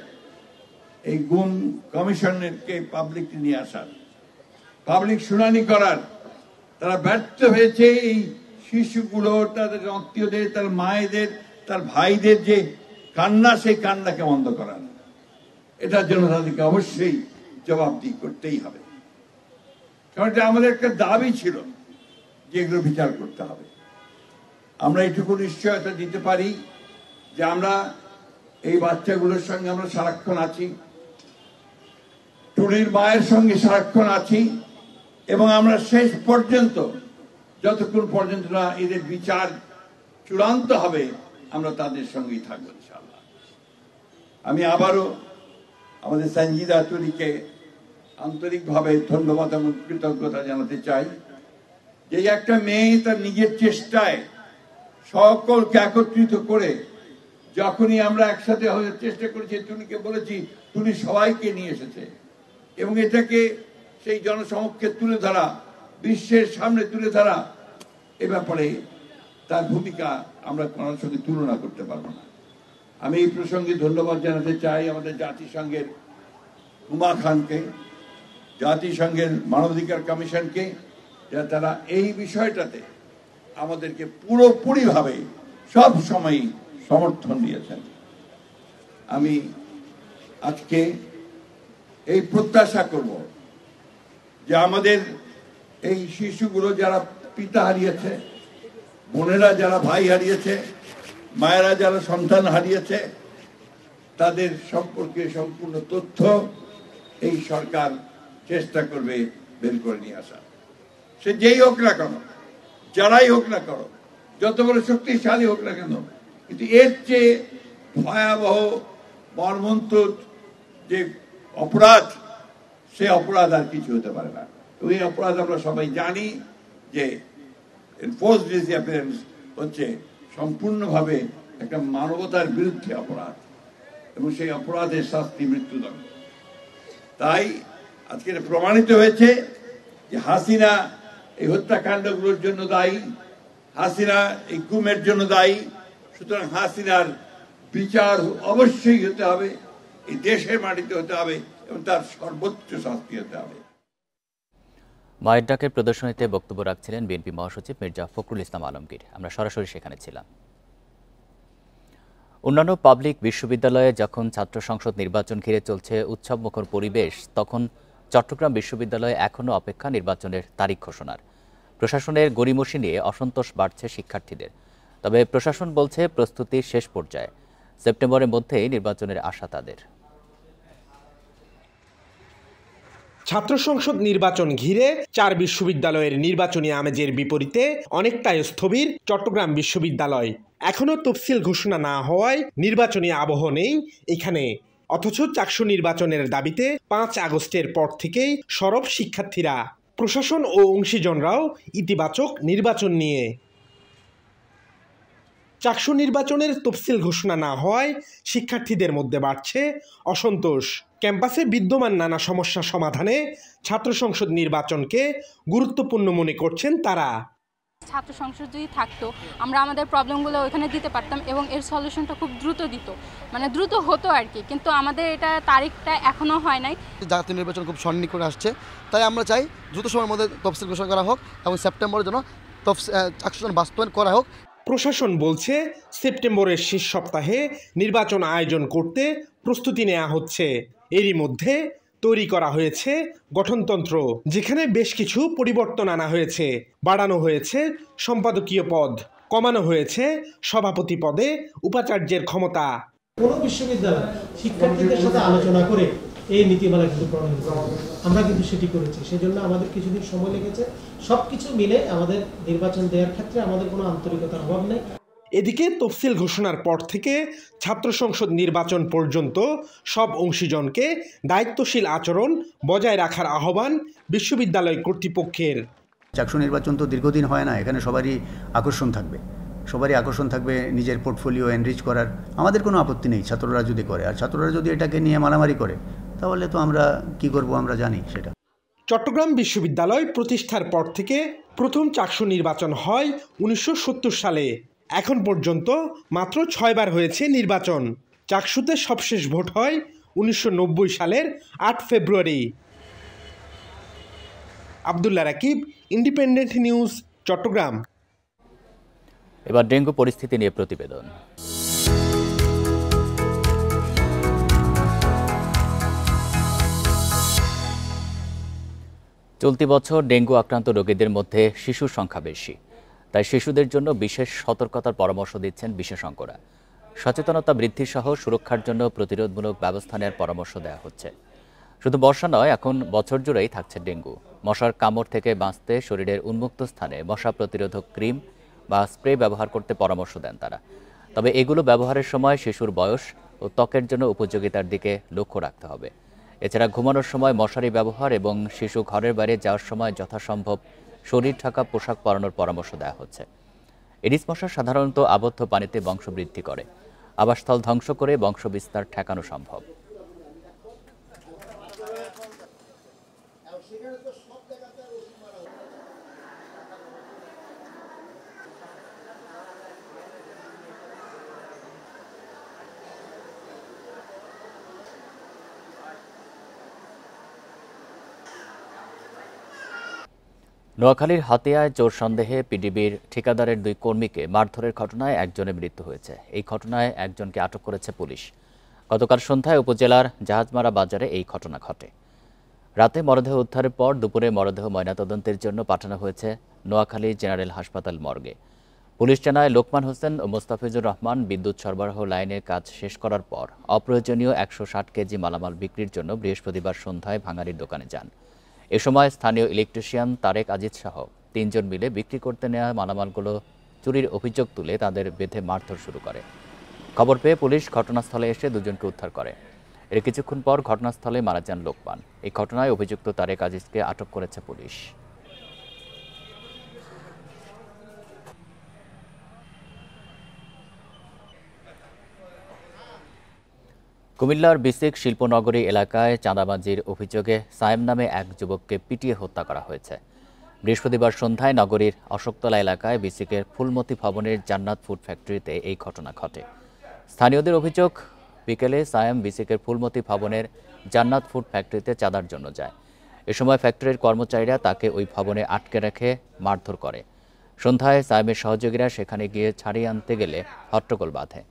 এই গুম কমিশনকে পাবলিককে নিয়ে আসার, পাবলিক শুনানি করার। তারা ব্যর্থ হয়েছে এই শিশুগুলো, তাদের আত্মীয়দের, তার মায়েদের, তার ভাইদের যে কান্না, সেই কান্নাকে বন্ধ করার। এটার জন্য তাদেরকে অবশ্যই জবাবদিহি করতেই হবে, কারণ এটা আমাদের একটা দাবি ছিল যে এগুলো বিচার করতে হবে। আমরা এটুকু নিশ্চয়তা দিতে পারি যে আমরা এই বাচ্চাগুলোর সঙ্গে আমরা সারাক্ষণ আছি, টুলির মায়ের সঙ্গে সারাক্ষণ আছি, এবং আমরা শেষ পর্যন্ত, যতক্ষণ পর্যন্ত না এদের বিচার চূড়ান্ত হবে, আমরা তাদের সঙ্গেই থাকবো ইনশাআল্লাহ। আমি আবারও আমাদের সঞ্জিদা তুলিকে আন্তরিকভাবে ধন্যবাদ এবং কৃতজ্ঞতা জানাতে চাই যে একটা মেয়ে তার নিজের চেষ্টায় সকলকে একত্রিত করে, যখনই আমরা একসাথে হয়ে চেষ্টা করেছি, তুলিকে বলেছি, তুলি সবাইকে নিয়ে এসেছে, এবং এটাকে সেই জনসমক্ষে তুলে ধরা, বিশ্বের সামনে তুলে ধরা, এ ব্যাপারে তার ভূমিকা আমরা কারোর সঙ্গে তুলনা করতে পারবো না। আমি এই প্রসঙ্গে ধন্যবাদ জানাতে চাই আমাদের জাতিসংঘের হুমা খানকে, জাতিসংঘের মানবাধিকার কমিশনকে, যারা তারা এই বিষয়টাতে আমাদেরকে পুরোপুরিভাবে সব সময় সমর্থন দিয়েছেন। আমি আজকে এই প্রত্যাশা করব যে আমাদের এই শিশুগুলো যারা পিতা হারিয়েছে, বোনেরা যারা ভাই হারিয়েছে, মায়েরা যারা সন্তান হারিয়েছে, তাদের সম্পর্কে সম্পূর্ণ তথ্য এই সরকার চেষ্টা করবে বের করে নিয়ে আসা। সে যেই হোক না কেন, যারাই হোক না কেন, যত বড় শক্তিশালী হোক না কেন, কিন্তু এর চেয়ে ভয়াবহ মর্মন্তুদ যে অপরাধ, সে অপরাধ আর কিছু হতে পারে না। এই অপরাধ আমরা সবাই জানি যে এনফোর্সড ডিসঅ্যাপিয়ারেন্স হচ্ছে সম্পূর্ণভাবে একটা মানবতার বিরুদ্ধে অপরাধ, এবং সেই অপরাধের শাস্তি মৃত্যুদণ্ড। তাই আজকে প্রমাণিত হয়েছে যে হাসিনা এই হত্যাকাণ্ডগুলোর জন্য দায়ী, হাসিনা এই গুমের জন্য দায়ী। সুতরাং হাসিনার বিচার অবশ্যই হতে হবে, এই দেশের মাটিতে হতে হবে, এবং তার সর্বোচ্চ শাস্তি হতে হবে। মায়ের ডাকের প্রদর্শনীতে বক্তব্য রাখছিলেন বিএনপি মহাসচিব মির্জা ফখরুল ইসলাম আলমগীর। আমরা সরাসরি সেখানে ছিলাম। অন্যান্য পাবলিক বিশ্ববিদ্যালয়ে যখন ছাত্র সংসদ নির্বাচন ঘিরে চলছে উৎসবমুখর পরিবেশ, তখন চট্টগ্রাম বিশ্ববিদ্যালয়ে এখনও অপেক্ষা নির্বাচনের তারিখ ঘোষণার। প্রশাসনের গড়িমসি নিয়ে অসন্তোষ বাড়ছে শিক্ষার্থীদের। তবে প্রশাসন বলছে প্রস্তুতির শেষ পর্যায়ে, সেপ্টেম্বরের মধ্যেই নির্বাচনের আশা তাদের। ছাত্র সংসদ নির্বাচন ঘিরে 4 বিশ্ববিদ্যালয়ের নির্বাচনী আমেজের বিপরীতে অনেকটাই স্থবির চট্টগ্রাম বিশ্ববিদ্যালয়। এখনও তফসিল ঘোষণা না হওয়ায় নির্বাচনী আবহ নেই এখানে। অথচ চাকসু নির্বাচনের দাবিতে 5 আগস্টের পর থেকেই সরব শিক্ষার্থীরা। প্রশাসন ও অংশীজনরাও ইতিবাচক নির্বাচন নিয়ে। চাকসু নির্বাচনের তফসিল ঘোষণা না হওয়ায় শিক্ষার্থীদের মধ্যে বাড়ছে অসন্তোষ। ক্যাম্পাসে বিদ্যমান নানা সমস্যা সমাধানে ছাত্র সংসদ নির্বাচনকে গুরুত্বপূর্ণ মনে করছেন তারা। ছাত্র সংসদ যদি থাকতো, আমরা আমাদের প্রবলেমগুলো ওইখানে দিতে পারতাম এবং এর সলিউশনটা খুব দ্রুত দিত, মানে দ্রুত হতো আর কি। কিন্তু আমাদের এটা তারিখটা এখনো হয় নাই। জাতীয় নির্বাচন খুব সন্নিকটে আসছে, তাই আমরা চাই দ্রুত সময়ের মধ্যে তফসিল ঘোষণা করা হোক এবং সেপ্টেম্বরের জন্য চাকসু বাস্তবায়ন করা হোক। প্রশাসন বলছে সেপ্টেম্বরের শেষ সপ্তাহে নির্বাচন আয়োজন করতে প্রস্তুতি নেওয়া হচ্ছে। এরই মধ্যে তৈরি করা হয়েছে গঠনতন্ত্র, যেখানে বেশ কিছু পরিবর্তন আনা হয়েছে। বাড়ানো হয়েছে সম্পাদকীয় পদ, কমানো হয়েছে সভাপতি পদে উপাচার্যের ক্ষমতা। কোন বিশ্ববিদ্যালয় শিক্ষার্থীদের সাথে আলোচনা করে এই নীতিমালা কিন্তু প্রণয়ন করা হবে, আমরা কিন্তু সেটি করেছি। সেজন্য আমাদের কিছুদিন সময় লেগেছে। সবকিছু মিলে আমাদের নির্বাচন দেওয়ার ক্ষেত্রে আমাদের কোনো আন্তরিকতার অভাব নেই। এদিকে তফসিল ঘোষণার পর থেকে ছাত্র সংসদ নির্বাচন পর্যন্ত সব অংশীজনকে দায়িত্বশীল আচরণ বজায় রাখার আহ্বান বিশ্ববিদ্যালয় কর্তৃপক্ষের। চাকসু নির্বাচন তো দীর্ঘদিন হয় না, এখানে সবারই আকর্ষণ থাকবে নিজের পোর্টফোলিও এনরিচ করার। আমাদের কোনো আপত্তি নেই ছাত্ররা যদি করে, আর ছাত্ররা যদি এটাকে নিয়ে মারামারি করে তাহলে তো আমরা কি করব আমরা জানি সেটা। চট্টগ্রাম বিশ্ববিদ্যালয় প্রতিষ্ঠার পর থেকে প্রথম চাকসু নির্বাচন হয় 1970 সালে। এখন পর্যন্ত মাত্র 6 বার হয়েছে নির্বাচন। চাকসুতে সবশেষ ভোট হয় 1990 সালের 8 February. Abdullah Rakib, Independent News, Chattogram. এবার ডেঙ্গু পরিস্থিতি নিয়ে প্রতিবেদন। চলতি বছর ডেঙ্গু আক্রান্ত রোগীদের মধ্যে শিশুর সংখ্যা বেশি, তাই শিশুদের জন্য বিশেষ সতর্কতার পরামর্শ দিচ্ছেন বিশেষজ্ঞরা। সচেতনতা বৃদ্ধি সহ সুরক্ষার জন্য প্রতিরোধমূলক ব্যবস্থা নেওয়ার পরামর্শ দেওয়া হচ্ছে। শুধু বর্ষা নয়, এখন বছর জুড়েই থাকছে ডেঙ্গু। মশার কামড় থেকে বাঁচতে শরীরের উন্মুক্ত স্থানে মশা প্রতিরোধক ক্রিম বা স্প্রে ব্যবহার করতে পরামর্শ দেন তারা। তবে এগুলো ব্যবহারের সময় শিশুর বয়স ও ত্বকের জন্য উপযোগিতার দিকে লক্ষ্য রাখতে হবে। এছাড়া ঘুমানোর সময় মশারি ব্যবহার এবং শিশু ঘরের বাইরে যাওয়ার সময় যথাসম্ভব শরীর ঢাকা পোশাক পরানোর পরামর্শ দেওয়া হচ্ছে। এডিস মশা সাধারণত আবদ্ধ পানিতে বংশবৃদ্ধি করে, আবাসস্থল ধ্বংস করে বংশবিস্তার ঠেকানো সম্ভব। নোয়াখালীর হাতিয়ায় চোর সন্দেহে পিডিবির ঠিকাদারের 2 কর্মীকে মারধরের ঘটনায় একজনের মৃত্যু হয়েছে। এই ঘটনায় একজনকে আটক করেছে পুলিশ। গতকাল সন্ধ্যায় উপজেলার জাহাজমারা বাজারে এই ঘটনা ঘটে। রাতে মরদেহ উদ্ধারের পর দুপুরে মরদেহ ময়নাতদন্তের জন্য পাঠানো হয়েছে নোয়াখালী জেনারেল হাসপাতাল মর্গে। পুলিশ জানায় লোকমান হোসেন ও মোস্তাফিজুর রহমান বিদ্যুৎ সরবরাহ লাইনের কাজ শেষ করার পর অপ্রয়োজনীয় 160 কেজি মালামাল বিক্রির জন্য বৃহস্পতিবার সন্ধ্যায় ভাঙাড়ির দোকানে যান। এ সময় স্থানীয় ইলেকট্রিশিয়ান তারেক আজিজ সহ 3 জন মিলে বিক্রি করতে নেওয়া মালামালগুলো চুরির অভিযোগ তুলে তাদের বেঁধে মারধর শুরু করে। খবর পেয়ে পুলিশ ঘটনাস্থলে এসে দুজনকে উদ্ধার করে। এর কিছুক্ষণ পর ঘটনাস্থলে মারা যান লোকমান। এই ঘটনায় অভিযুক্ত তারেক আজিজকে আটক করেছে পুলিশ। কুমিল্লার বিসিক শিল্পনগরী এলাকায় চাঁদাবাজির অভিযোগে সায়েম নামে এক যুবককে পিটিয়ে হত্যা করা হয়েছে। বৃহস্পতিবার সন্ধ্যায় নগরীর অশোকতলা এলাকায় বিসিকের ফুলমতি ভবনের জান্নাত ফুড ফ্যাক্টরিতে এই ঘটনা ঘটে। স্থানীয়দের অভিযোগ, বিকেলে সায়েম বিসিকের ফুলমতি ভবনের জান্নাত ফুড ফ্যাক্টরিতে চাঁদার জন্য যায়। এ সময় ফ্যাক্টরির কর্মচারীরা তাকে ওই ভবনে আটকে রেখে মারধর করে। সন্ধ্যায় সায়েমের সহযোগীরা সেখানে গিয়ে ছাড়িয়ে আনতে গেলে হট্টগোল বাধে।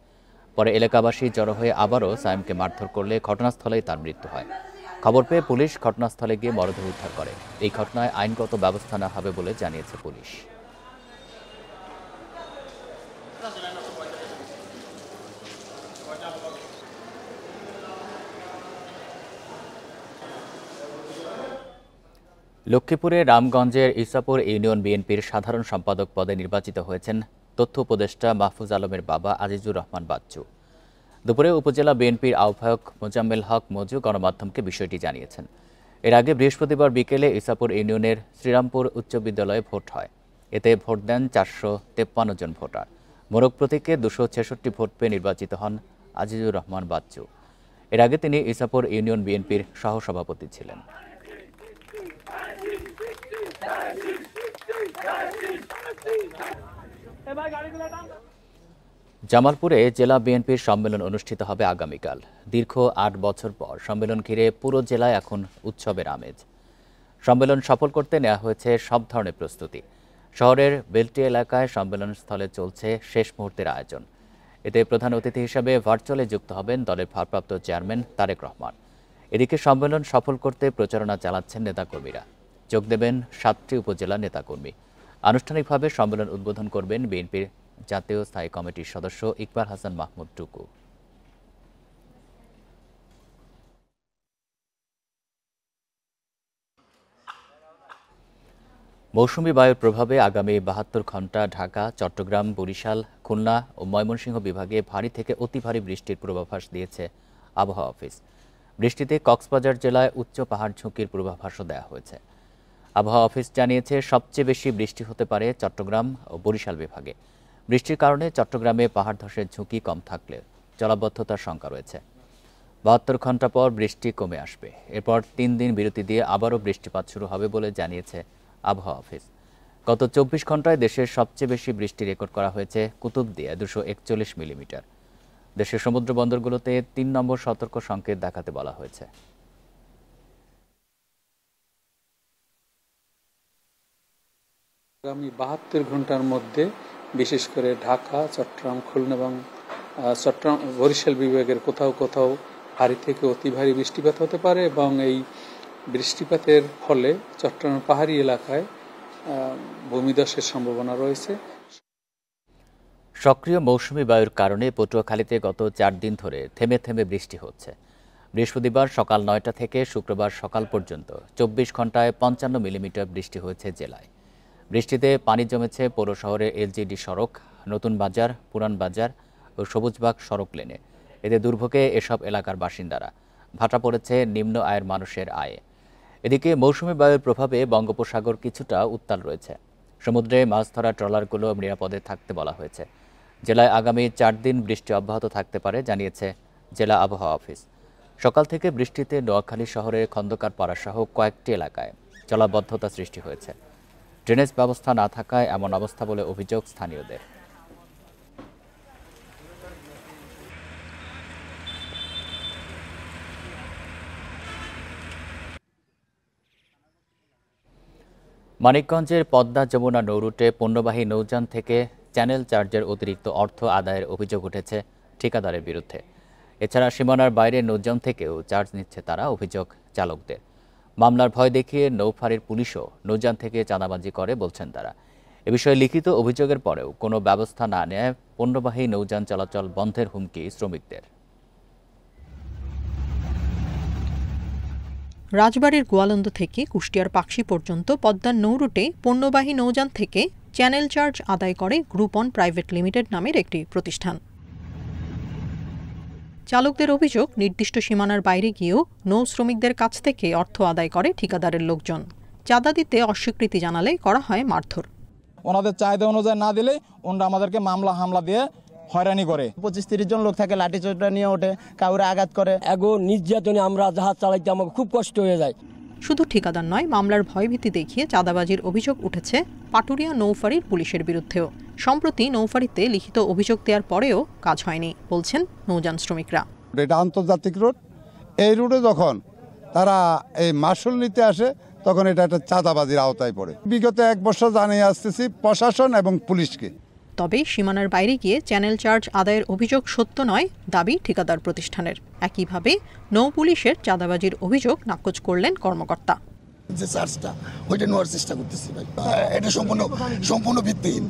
পরে এলাকাবাসী জড়ো হয়ে আবারও সায়েমকে মারধর করলে ঘটনাস্থলেই তার মৃত্যু হয়। খবর পেয়ে পুলিশ ঘটনাস্থলে গিয়ে মরদেহ উদ্ধার করে। এই ঘটনায় আইনগত ব্যবস্থা নেওয়া হবে বলে জানিয়েছে পুলিশ। লক্ষ্মীপুরে রামগঞ্জের ইসাপুর ইউনিয়ন বিএনপির সাধারণ সম্পাদক পদে নির্বাচিত হয়েছেন তথ্য উপদেষ্টা মাহফুজ আলমের বাবা আজিজুর রহমান বাচ্চু। দুপুরে উপজেলা বিএনপির আহ্বায়ক মোজাম্মেল হক মজু গণমাধ্যমকে বিষয়টি জানিয়েছেন। এর আগে বৃহস্পতিবার বিকেলে ইসাপুর ইউনিয়নের শ্রীরামপুর উচ্চ বিদ্যালয়ে ভোট হয়। এতে ভোট দেন 453 জন ভোটার। মোরগ প্রতীকে 266 ভোট পেয়ে নির্বাচিত হন আজিজুর রহমান বাচ্চু। এর আগে তিনি ইসাপুর ইউনিয়ন বিএনপির সহসভাপতি ছিলেন। জামালপুরে জেলা বিএনপির সম্মেলন অনুষ্ঠিত হবে আগামীকাল। দীর্ঘ 8 বছর পর সম্মেলন ঘিরে পুরো জেলায় এখন উৎসবের আমেজ। সম্মেলন সফল করতে নেওয়া হয়েছে সব ধরনের প্রস্তুতি। শহরের বেলটি এলাকায় সম্মেলন স্থলে চলছে শেষ মুহূর্তের আয়োজন। এতে প্রধান অতিথি হিসেবে ভার্চুয়ালি যুক্ত হবেন দলের ভারপ্রাপ্ত চেয়ারম্যান তারেক রহমান। এদিকে সম্মেলন সফল করতে প্রচারণা চালাচ্ছেন নেতাকর্মীরা। যোগ দেবেন 7টি উপজেলা নেতাকর্মী। আনুষ্ঠানিকভাবে সম্মেলন উদ্বোধন করবেন বিএনপির জাতীয় স্থায়ী কমিটির সদস্য ইকবাল হাসান মাহমুদ টুকু। মৌসুমী বায়ুর প্রভাবে আগামী 72 ঘণ্টা ঢাকা, চট্টগ্রাম, বরিশাল, খুলনা ও ময়মনসিংহ বিভাগে ভারী থেকে অতি ভারী বৃষ্টির পূর্বাভাস দিয়েছে আবহাওয়া অফিস। বৃষ্টিতে কক্সবাজার জেলায় উচ্চ পাহাড় ঝুঁকির পূর্বাভাসও দেওয়া হয়েছে। আবহাওয়া অফিস জানিয়েছে সবচেয়ে বেশি বৃষ্টি হতে পারে চট্টগ্রাম ও বরিশাল বিভাগে। বৃষ্টির কারণে চট্টগ্রামে পাহাড় ধসের ঝুঁকি কম থাকলে জলাবদ্ধতার শঙ্কা রয়েছে। 72 ঘণ্টা পর বৃষ্টি কমে আসবে। এরপর 3 দিন বিরতি দিয়ে আবারও বৃষ্টিপাত শুরু হবে বলে জানিয়েছে আবহাওয়া অফিস। গত 24 ঘণ্টায় দেশের সবচেয়ে বেশি বৃষ্টি রেকর্ড করা হয়েছে কুতুবদিয়া 241 মিলিমিটার। দেশের সমুদ্র বন্দরগুলোতে 3 নম্বর সতর্ক সংকেত দেখাতে বলা হয়েছে। আগামী 72 ঘন্টার মধ্যে বিশেষ করে ঢাকা, চট্টগ্রাম, খুলনা এবং বরিশাল বিভাগের কোথাও কোথাও ভারী থেকে অতি ভারী বৃষ্টিপাত হতে পারে এবং এই বৃষ্টিপাতের ফলে চট্টগ্রাম পাহাড়ি এলাকায় ভূমিধসের সম্ভাবনা রয়েছে। সক্রিয় মৌসুমী বায়ুর কারণে পটুয়াখালীতে গত 4 দিন ধরে থেমে থেমে বৃষ্টি হচ্ছে। বৃহস্পতিবার সকাল 9টা থেকে শুক্রবার সকাল পর্যন্ত 24 ঘণ্টায় 55 মিলিমিটার বৃষ্টি হয়েছে জেলায়। বৃষ্টিতে পানি জমেছে পৌর শহরের এলজিডি সড়ক, নতুন বাজার, পুরান বাজার ও সবুজবাগ সড়ক লেনে। এতে দুর্ভোগে এসব এলাকার বাসিন্দারা। ভাটা পড়েছে নিম্ন আয়ের মানুষের আয়ে। এদিকে মৌসুমী বায়ুর প্রভাবে বঙ্গোপসাগর কিছুটা উত্তাল রয়েছে। সমুদ্রে মাছ ধরা ট্রলারগুলো নিরাপদে থাকতে বলা হয়েছে। জেলায় আগামী 4 দিন বৃষ্টি অব্যাহত থাকতে পারে জানিয়েছে জেলা আবহাওয়া অফিস। সকাল থেকে বৃষ্টিতে নোয়াখালী শহরের খন্দকার পাড়া সহ কয়েকটি এলাকায় জলাবদ্ধতা সৃষ্টি হয়েছে। ড্রেনেজ ব্যবস্থা না থাকায় এমন অবস্থা বলে অভিযোগ স্থানীয়দের। মানিকগঞ্জের পদ্মা যমুনা নৌরুটে পণ্যবাহী নৌযান থেকে চ্যানেল চার্জের অতিরিক্ত অর্থ আদায়ের অভিযোগ উঠেছে ঠিকাদারের বিরুদ্ধে। এছাড়া সীমানার বাইরে নৌযান থেকেও চার্জ নিচ্ছে তারা, অভিযোগ চালকদের। মামলার ভয় দেখিয়ে নৌফাঁড়ির পুলিশও নৌযান থেকে চাঁদাবাজি করে বলছেন তারা। এ বিষয়ে লিখিত অভিযোগের পরেও কোনো ব্যবস্থা না নেয় পণ্যবাহী নৌযান চলাচল বন্ধের হুমকি শ্রমিকদের। রাজবাড়ীর গোয়ালন্দ থেকে কুষ্টিয়ার পাকশি পর্যন্ত পদ্মার নৌরুটে পণ্যবাহী নৌযান থেকে চ্যানেল চার্জ আদায় করে গ্রুপন প্রাইভেট লিমিটেড নামের একটি প্রতিষ্ঠান। চালকদের অভিযোগ, নির্দিষ্ট সীমানার বাইরে গিয়েও নৌ শ্রমিকদের কাছ থেকে অর্থ আদায় করে ঠিকাদারের লোকজন। চাঁদা দিতে অস্বীকৃতি জানালে করা হয় মারধর। ওনাদের চাহিদা অনুযায়ী না দিলে ওনারা আমাদেরকে মামলা হামলা দিয়ে হয়রানি করে। 25-30 জন লোক থাকে, লাঠি চোটা নিয়ে ওঠে, কাউরে আঘাত করে। এগো নির্যাতনে আমরা জাহাজ চালাইতে আমাকে খুব কষ্ট হয়ে যায়। শুধু ঠিকাদার নয়, মামলার ভয়ভীতি দেখিয়ে চাঁদাবাজির অভিযোগ উঠেছে পাটুরিয়া নৌফাঁড়ির পুলিশের বিরুদ্ধেও। সম্প্রতি নৌফাঁড়িতে লিখিত অভিযোগ দেওয়ার পরেও কাজ হয়নি বলছেন নৌযান শ্রমিকরা। এটা আন্তর্জাতিক রুট, এই রুটে যখন তারা এই মাসুল নিতে আসে তখন এটা একটা চাঁদাবাজির আওতায় পড়ে। বিগত 1 বছর জানিয়ে আসতেছি প্রশাসন এবং পুলিশকে। তবে সীমানার বাইরে গিয়ে চ্যানেল চার্জ আদায়ের অভিযোগ সত্য নয় দাবি ঠিকাদার প্রতিষ্ঠানের। একইভাবে নৌ পুলিশের চাঁদাবাজির অভিযোগ নাকচ করলেন কর্মকর্তা। যে চার্জটা ওইটা নেওয়ার চেষ্টা করতেছি ভাই, এটা সম্পূর্ণ ভিত্তিহীন।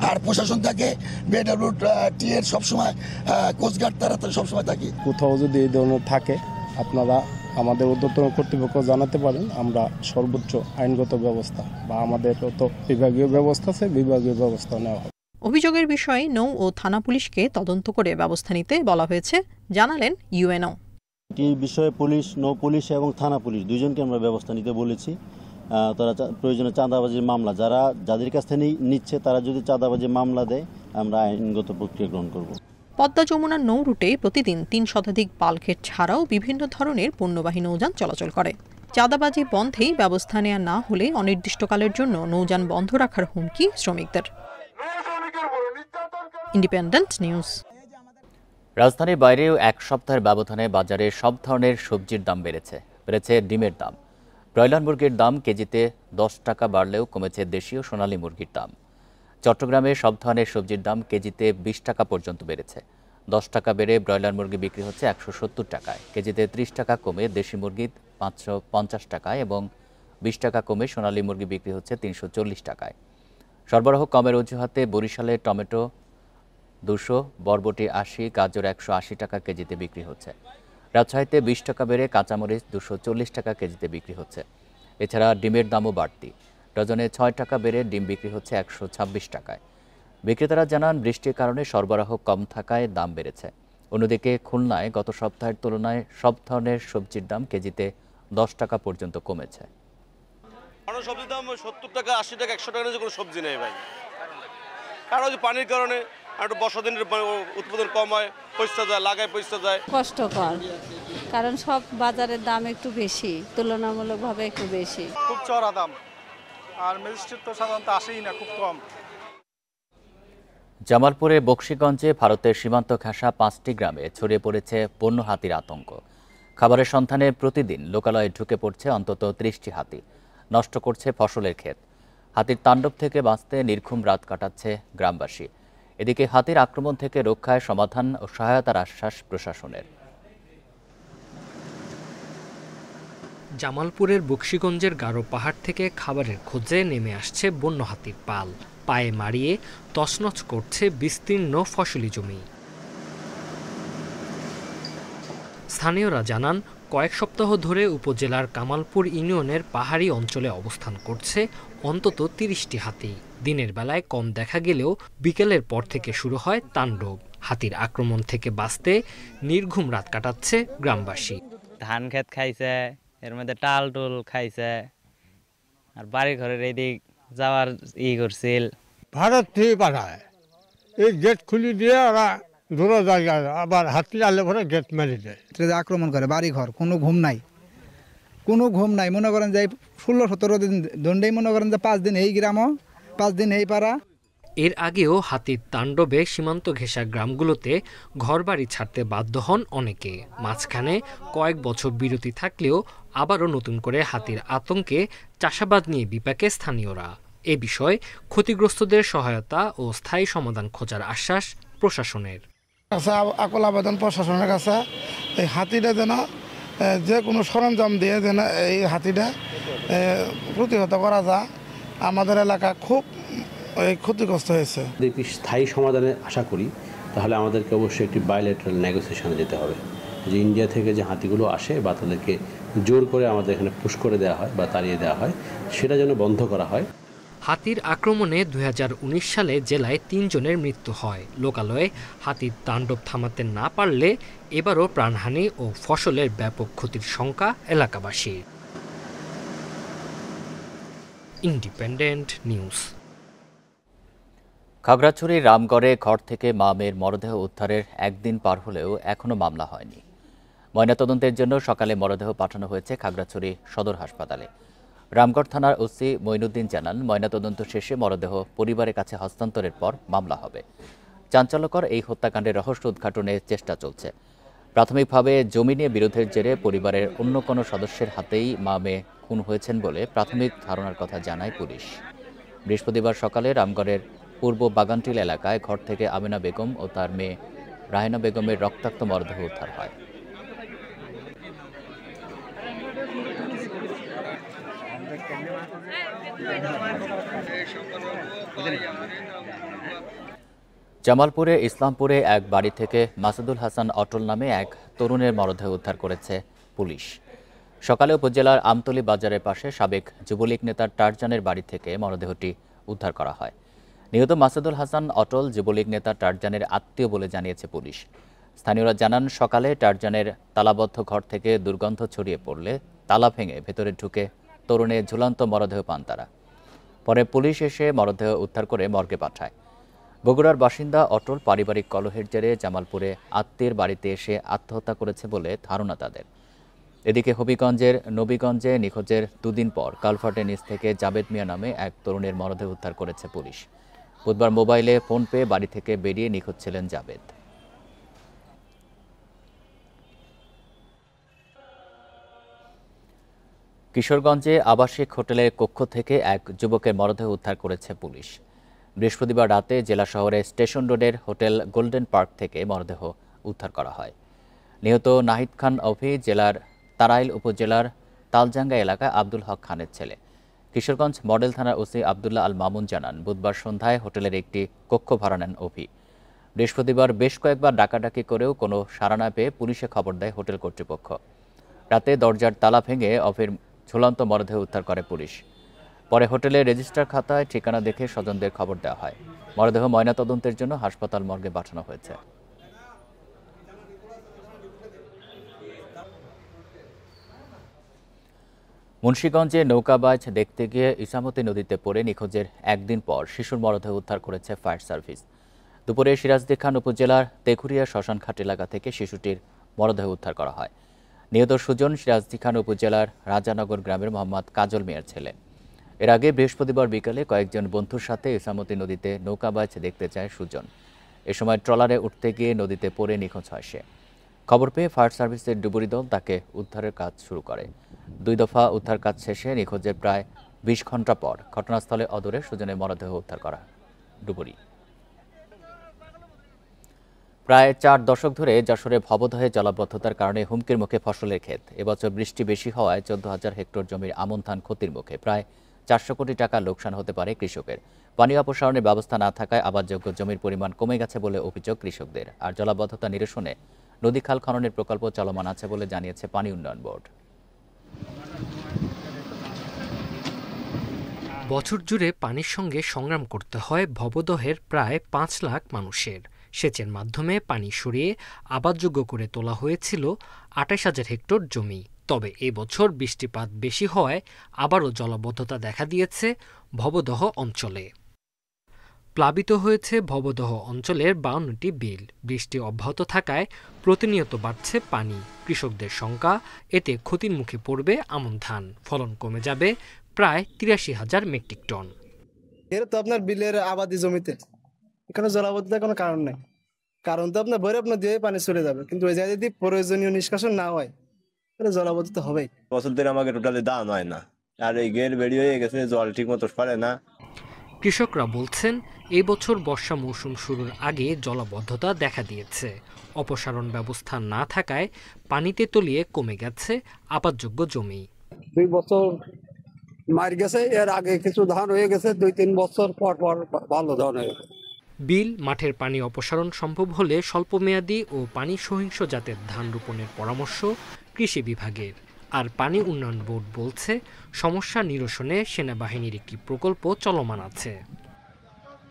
আর প্রশাসন থাকে BWT এর সবসময় কোস্টগার্ড তারা সবসময় থাকে। কোথাও যদি এই ধরনের থাকে আপনারা আমাদের ঊর্ধ্বতন কর্তৃপক্ষ জানাতে পারেন, আমরা সর্বোচ্চ আইনগত ব্যবস্থা বা আমাদের তো বিভাগীয় ব্যবস্থা আছে, বিভাগীয় ব্যবস্থা নেওয়া হবে। অভিযোগের বিষয়ে নৌ ও থানা পুলিশকে তদন্ত করে ব্যবস্থা নিতে বলা হয়েছে, জানালেন ইউএনও। এই বিষয়ে পুলিশ, নৌ পুলিশ এবং থানা পুলিশ দুইজনকে আমরা ব্যবস্থা নিতে বলেছি। তারা প্রয়োজনে চাঁদাবাজির মামলা যাদের কাছ থেকে নিচ্ছে তারা যদি চাঁদাবাজির মামলা দেয় আমরা আইনগত প্রক্রিয়া গ্রহণ করব। পদ্মা যমুনার নৌ রুটে প্রতিদিন 3 শতাধিক বাল্কহেড ছাড়াও বিভিন্ন ধরনের পণ্যবাহী নৌযান চলাচল করে। চাঁদাবাজি বন্ধেই ব্যবস্থা নেওয়া না হলে অনির্দিষ্টকালের জন্য নৌযান বন্ধ রাখার হুমকি শ্রমিকদের। Independent news. রাজধানীর বাইরেও 1 সপ্তাহের ব্যবধানে বাজারে সব ধরনের সবজির দাম বেড়েছে ডিমের দাম। ব্রয়লার মুরগির দাম কেজিতে 10 টাকা বাড়লেও কমেছে দেশীয় সোনালী মুরগির দাম। চট্টগ্রামে সব ধরনের সবজির দাম কেজিতে 20 টাকা পর্যন্ত বেড়েছে। 10 টাকা বেড়ে ব্রয়লার মুরগি বিক্রি হচ্ছে 170 টাকায়, কেজিতে 30 টাকা কমে দেশি মুরগি 550 টাকায় এবং 20 টাকা কমে সোনালী মুরগি বিক্রি হচ্ছে 340 টাকায়। সরবরাহ কমের অজুহাতে বরিশালে টমেটো 200, বরবটি 80, গাজর 180 টাকা কেজিতে বিক্রি হচ্ছে। রাজশাহীতে 20 টাকা বেড়ে কাঁচামরিচ 240 টাকা কেজিতে বিক্রি হচ্ছে। এছাড়া ডিমের দামও বাড়তি, ডজনে 6 টাকা বেড়ে ডিম বিক্রি হচ্ছে 126 টাকায়। বিক্রেতারা জানান বৃষ্টির কারণে সরবরাহ কম থাকায় দাম বেড়েছে। অন্যদিকে খুলনায় গত সপ্তাহের তুলনায় সব ধরনের সবজির দাম কেজিতে 10 টাকা পর্যন্ত কমেছে। সবজির দাম 70 টাকা, 80 টাকা, 100 টাকা কোনো সবজি নেই ভাই। কারণ পানির কারণে একটু বর্ষা দিনের উৎপাদন কম হয়, পয়সা যায়, লাগায় পয়সা যায়। কষ্টকর, কারণ সব বাজারের দাম একটু বেশি, তুলনামূলকভাবে একটু বেশি। খুব চড়া দাম, আর ম্যাজিস্ট্রেট তো সাধারণত আসেই না, খুব কম। জামালপুরে বকশীগঞ্জে ভারতের সীমান্ত ঘেঁষা 5টি গ্রামে ছড়িয়ে পড়েছে বন্য হাতির আতঙ্ক। খাবারের সন্ধানে প্রতিদিন লোকালয়ে ঢুকে পড়ছে অন্তত 30টি হাতি, নষ্ট করছে ফসলের ক্ষেত। হাতির তাণ্ডব থেকে বাঁচতে নির্ঘুম রাত কাটাচ্ছে গ্রামবাসী। এদিকে হাতির আক্রমণ থেকে রক্ষায় সমাধান ও সহায়তার আশ্বাস প্রশাসনের। জামালপুরের বকশীগঞ্জের গারো পাহাড় থেকে খাবারের খোঁজে নেমে আসছে বন্য হাতির পাল, পায়ে মারিয়ে তছনছ করছে বিস্তীর্ণ ফসলি জমি। স্থানীয়রা জানান, কয়েক সপ্তাহ ধরে উপজেলার কামালপুর ইউনিয়নের পাহাড়ি অঞ্চলে অবস্থান করছে অন্তত 30টি হাতি। দিনের বেলায় কম দেখা গেলেও বিকেলের পর থেকে শুরু হয় তাণ্ডব। হাতির আক্রমণ থেকে বাঁচতে নির্ঘুম রাত কাটাচ্ছে গ্রামবাসী। ধান ক্ষেত খাইছে, এর মধ্যে টাল টুল খাইছে, আর বাড়ি ঘরের এদিক যাওয়ার করছিল। ভারত থেকে পাঠায়, এই গেট খুলে দিয়ে ওরা দূরে জায়গায় আবার হাতি আলে পরে গেট মেরে দেয়। আক্রমণ করে বাড়ি ঘর, কোনো ঘুম নাই। মনে করেন যে 16-17 দিন দণ্ডেই, মনে করেন যে 5 দিন এই গ্রামও, 5 দিন এই পাড়া। এর আগেও হাতির তাণ্ডবে সীমান্ত ঘেঁষা গ্রামগুলোতে ঘরবাড়ি ছাড়তে বাধ্য হন অনেকে। মাঝখানে কয়েক বছর বিরতি থাকলেও আবারও নতুন করে হাতির আতঙ্কে চাষাবাদ নিয়ে বিপাকে স্থানীয়রা। এ বিষয়ে ক্ষতিগ্রস্তদের সহায়তা ও স্থায়ী সমাধান খোঁজার আশ্বাস প্রশাসনের। আকুল আবেদন প্রশাসনের কাছে, এই হাতিটা যেন যে কোনো সরঞ্জাম দিয়ে যেন এই হাতিটা প্রতিহত করা যায়, আমাদের এলাকা খুব ক্ষতিগ্রস্ত হয়েছে। যদি স্থায়ী সমাধানে আশা করি তাহলে আমাদেরকে অবশ্যই একটি বায়োলেটারাল নেগোসিয়েশনে যেতে হবে। যে ইন্ডিয়া থেকে যে হাতিগুলো আসে বা তাদেরকে জোর করে আমাদের এখানে পুশ করে দেওয়া হয় বা তাড়িয়ে দেওয়া হয়, সেটা যেন বন্ধ করা হয়। হাতির আক্রমণে 2019 সালে জেলায় 3 জনের মৃত্যু হয়। লোকালয়ে হাতির তাণ্ডব থামাতে না পারলে এবারও প্রাণহানি ও ফসলের ব্যাপক ক্ষতির শঙ্কা এলাকাবাসীর। Independent news. খাগড়াছড়ির রামগড়ে ঘর থেকে মা মেয়ের মরদেহ উদ্ধারের একদিন পার হলেও এখনও মামলা হয়নি। ময়নাতদন্তের জন্য সকালে মরদেহ পাঠানো হয়েছে খাগড়াছড়ি সদর হাসপাতালে। রামগড় থানার ওসি মঈনুদ্দিন জানান, ময়নাতদন্ত শেষে মরদেহ পরিবারের কাছে হস্তান্তরের পর মামলা হবে। চাঞ্চল্যকর এই হত্যাকাণ্ডের রহস্য উদ্ঘাটনের চেষ্টা চলছে। প্রাথমিকভাবে জমি নিয়ে বিরোধের জেরে পরিবারের অন্য কোনো সদস্যের হাতেই মা মেয়ে খুন হয়েছেন বলে প্রাথমিক ধারণার কথা জানায় পুলিশ। বৃহস্পতিবার সকালে রামগড়ের পূর্ব বাগানটিল এলাকায় ঘর থেকে আমিনা বেগম ও তার মেয়ে রাহেনা বেগমের রক্তাক্ত মরদেহ উদ্ধার হয়। জামালপুরে ইসলামপুরে এক বাড়ি থেকে মাসুদুল হাসান অটল নামে এক তরুণের মরদেহ উদ্ধার করেছে পুলিশ। সকালে উপজেলার আমতলী বাজারের পাশে সাবেক যুবলীগ নেতার টারজানের বাড়ি থেকে মরদেহটি উদ্ধার করা হয়। নিহত মাসুদুল হাসান অটল যুবলীগ নেতা টারজানের আত্মীয় বলে জানিয়েছে পুলিশ। স্থানীয়রা জানান, সকালে টারজানের তালাবদ্ধ ঘর থেকে দুর্গন্ধ ছড়িয়ে পড়লে তালা ভেঙে ভেতরে ঢুকে তরুণের ঝুলন্ত মরদেহ পান তারা। পরে পুলিশ এসে মরদেহ উদ্ধার করে মর্গে পাঠায়। বগুড়ার বাসিন্দা অটল পারিবারিক কলহের জেরে জামালপুরে আত্মীয়ের বাড়িতে এসে আত্মহত্যা করেছে বলে ধারণা তাদের। এদিকে হবিগঞ্জের নবীগঞ্জে নিখোঁজের দুদিন পর কালভার্টের নিচ থেকে জাবেদ মিয়া নামে এক তরুণের মরদেহ উদ্ধার করেছে পুলিশ। বুধবার মোবাইলে ফোন পেয়ে বাড়ি থেকে বেরিয়ে নিখোঁজ ছিলেন জাবেদ। কিশোরগঞ্জে আবাসিক হোটেলের কক্ষ থেকে এক যুবকের মরদেহ উদ্ধার করেছে পুলিশ। বৃহস্পতিবার রাতে জেলা শহরের স্টেশন রোডের হোটেল গোল্ডেন পার্ক থেকে মরদেহ উদ্ধার করা হয়। নিহত নাহিদ খান অভি জেলার তারাইল উপজেলার তালজাঙ্গা এলাকায় আব্দুল হক খানের ছেলে। কিশোরগঞ্জ মডেল থানার ওসি আবদুল্লাহ আল মামুন জানান, বুধবার সন্ধ্যায় হোটেলের একটি কক্ষ ভাড়া নেন অভি। বৃহস্পতিবার বেশ কয়েকবার ডাকাডাকি করেও কোনো সাড়া না পেয়ে পুলিশে খবর দেয় হোটেল কর্তৃপক্ষ। রাতে দরজার তালা ভেঙে অভির ঝুলন্ত মরদেহ উদ্ধার করে পুলিশ। পরে হোটেলের রেজিস্টার খাতায় ঠিকানা দেখে স্বজনদের খবর দেওয়া হয়। মরদেহ ময়নাতদন্তের জন্য হাসপাতাল মর্গে পাঠানো হয়েছে। মুন্সিগঞ্জে নৌকাবাজ দেখতে গিয়ে ইসামতি নদীতে পড়ে নিখোঁজের একদিন পর শিশুর মরদেহ উদ্ধার করেছে ফায়ার সার্ভিস। দুপুরে সিরাজদি খান উপজেলার তেঘুরিয়া শ্মশানঘাট এলাকা থেকে শিশুটির মরদেহ উদ্ধার করা হয়। নিহত সুজন সিরাজদি খান উপজেলার রাজানগর গ্রামের মোহাম্মদ কাজল মিয়ার ছেলে। এর আগে বৃহস্পতিবার বিকালে কয়েকজন বন্ধুর সাথে ইসামতি নদীতে নৌকাবাজ দেখতে যায় সুজন। এ সময় ট্রলারে উঠতে গিয়ে নদীতে পড়ে নিখোঁজ হয় সে। খবর পেয়ে ফায়ার সার্ভিসের ডুবুরি দল তাকে উদ্ধারের কাজ শুরু করে। 2 দফা উদ্ধার কাজ শেষে নিখোঁজের প্রায় 20 ঘণ্টা পর ঘটনাস্থলে অদূরে সুজনের মরদেহ উদ্ধার করা ডুবুরি। প্রায় 4 দশক ধরে যশোরে ভবদহে জলাবদ্ধতার কারণে হুমকির মুখে ফসলের ক্ষেত। এবছর বৃষ্টি বেশি হওয়ায় 14,000 হেক্টর জমির আমন ধান ক্ষতির মুখে। প্রায় 400 কোটি টাকা লোকসান হতে পারে কৃষকের। পানি অপসারণের ব্যবস্থা না থাকায় আবাদযোগ্য জমির পরিমাণ কমে গেছে বলে অভিযোগ কৃষকদের। আর জলাবদ্ধতা নিরসনে নদী খাল খননের প্রকল্প চলমান আছে বলে জানিয়েছে পানি উন্নয়ন বোর্ড। বছর জুড়ে পানির সঙ্গে সংগ্রাম করতে হয় ভবদহের প্রায় 5 লাখ মানুষের। সেচের মাধ্যমে পানি সরিয়ে আবাদযোগ্য করে তোলা হয়েছিল 28,000 হেক্টর জমি। তবে এবছর বৃষ্টিপাত বেশি হওয়ায় আবারও জলাবদ্ধতা দেখা দিয়েছে ভবদহ অঞ্চলে। প্লাবিত হয়েছে ভবদহ অঞ্চলের 52টি বিল। বৃষ্টি অব্যাহত থাকায় প্রতিনিয়ত বাড়ছে পানি। কৃষকদের শঙ্কা, এতে ক্ষতির মুখে পড়বে আমন ধান। ফলন কমে যাবে প্রায় 83,000 মেট্রিক টন। এর তো আপনার বিলের আবাদি জমিতে এখানে জলাবদ্ধতার কোনো কারণ নেই। কারণ তো আপনার ভৈরব নদী দিয়ে পানি চলে যাবে, কিন্তু ওই জায়গায় যদি প্রয়োজনীয় নিষ্কাশন না হয় তাহলে জলাবদ্ধতা হবেই। বছর ধরে আমাকে টোটালি দাম হয় না, আর এই গেট বেড়ি হয়ে গেছে, জল ঠিক মতো পড়ে না। কৃষকরা বলছেন, এই বছর বর্ষা মৌসুম শুরুর আগে জলাবদ্ধতা দেখা দিয়েছে। অপসারণ ব্যবস্থা না থাকায় পানিতে তলিয়ে কমে গেছে আবাদযোগ্য জমি। 2 বছর মার গেছে, এর আগে কিছু ধান হয়ে গেছে, 2-3 বছর পর পর ভালো ধান হয়ে গেছে। বিল মাঠের পানি অপসারণ সম্ভব হলে স্বল্পমেয়াদী ও পানি সহিংস জাতের ধান রোপণের পরামর্শ কৃষি বিভাগের। আর পানি উন্নয়ন বোর্ড বলছে সমস্যা নিরসনে সেনাবাহিনীর একটি প্রকল্প চলমান আছে।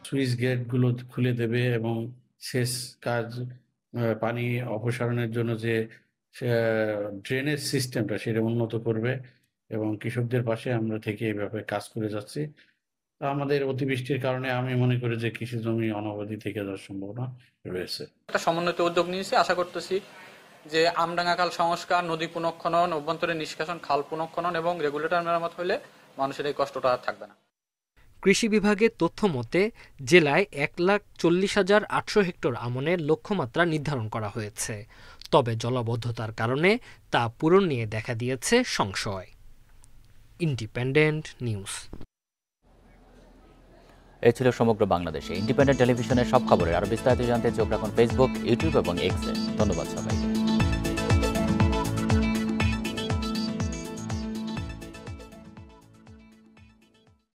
সুইচ গেটগুলো খুলে দেবে এবং শেষ কাজ পানি অপসারণের জন্য যে ড্রেনেজ সিস্টেমটা সেটা উন্নত করবে এবং কৃষকদের পাশে আমরা থেকে এই ব্যাপারে কাজ করে যাচ্ছি। আমাদের অতিবৃষ্টির কারণে আমি মনে করি যে কৃষি জমি অনাবাদি থেকে যাওয়ার সম্ভাবনা রয়েছে। একটা সমন্বিত উদ্যোগ নিয়েছি, আশা করতেছি যে আমডাঙ্গা খাল সংস্কার, নদী পুনঃখনন, অভ্যন্তরীণ নিষ্কাশন, খাল পুনঃখনন এবং রেগুলেটর মেরামত হলে মানুষের এই কষ্টটা আর থাকবে না। কৃষি বিভাগের তথ্য মতে জেলায় 1,40,800 হেক্টর আমনের লক্ষ্যমাত্রা নির্ধারণ করা হয়েছে। তবে জলাবদ্ধতার কারণে তা পূরণ নিয়ে দেখা দিয়েছে সংশয়। Independent news. এ ছিল সমগ্র বাংলাদেশে ইন্ডিপেন্ডেন্ট টেলিভিশনের সব খবরের আরো বিস্তারিত জানতে চোখ রাখুন ফেসবুক, ইউটিউব এবং এক্সে। ধন্যবাদ সবাইকে।